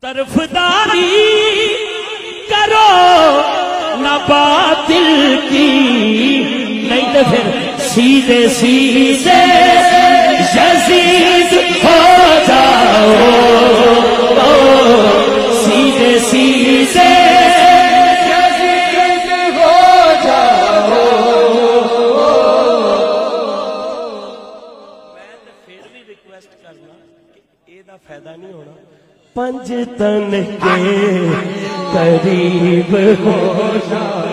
طرفداری کرو نہ باطل کی، نہیں تو پھر سیدھے سیدھے یزید ہو جاؤ، سیدھے سیدھے یزید ہو جاؤ۔ میں تو پھر بھی ریکویسٹ کرنا کہ یہ فائدہ نہیں ہونا، پنج تن کے قریب ہو جاؤ،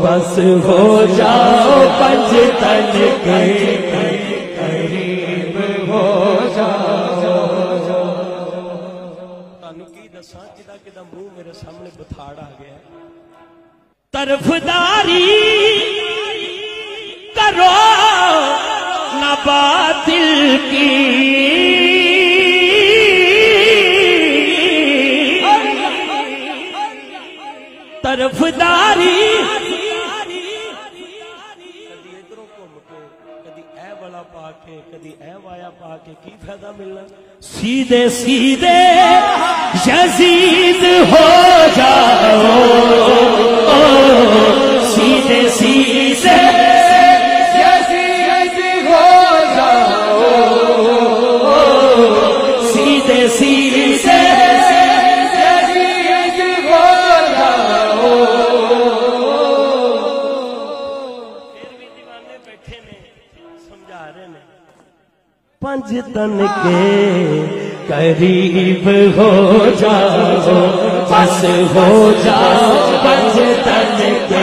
بس ہو جاؤ پنج تن کے قریب ہو جاؤ۔ تانوں کی دساں کدا منہ میرے سامنے بتھاڑ آ گیا۔ طرفداری کرو نہ باطل کی، طرفداری کدی ادھروں گھوم کے کدی اے والا پا کے کدی اے وایا پا کے کی فائدہ ملنا؟ سیدھے سیدھے یزید ہو جاؤ، سیدھے سیدھے یزید ہو جاؤ، سیدھے سیدھے پنج تن کے قریب ہو جاؤ، بس ہو جاؤ پنج تن کے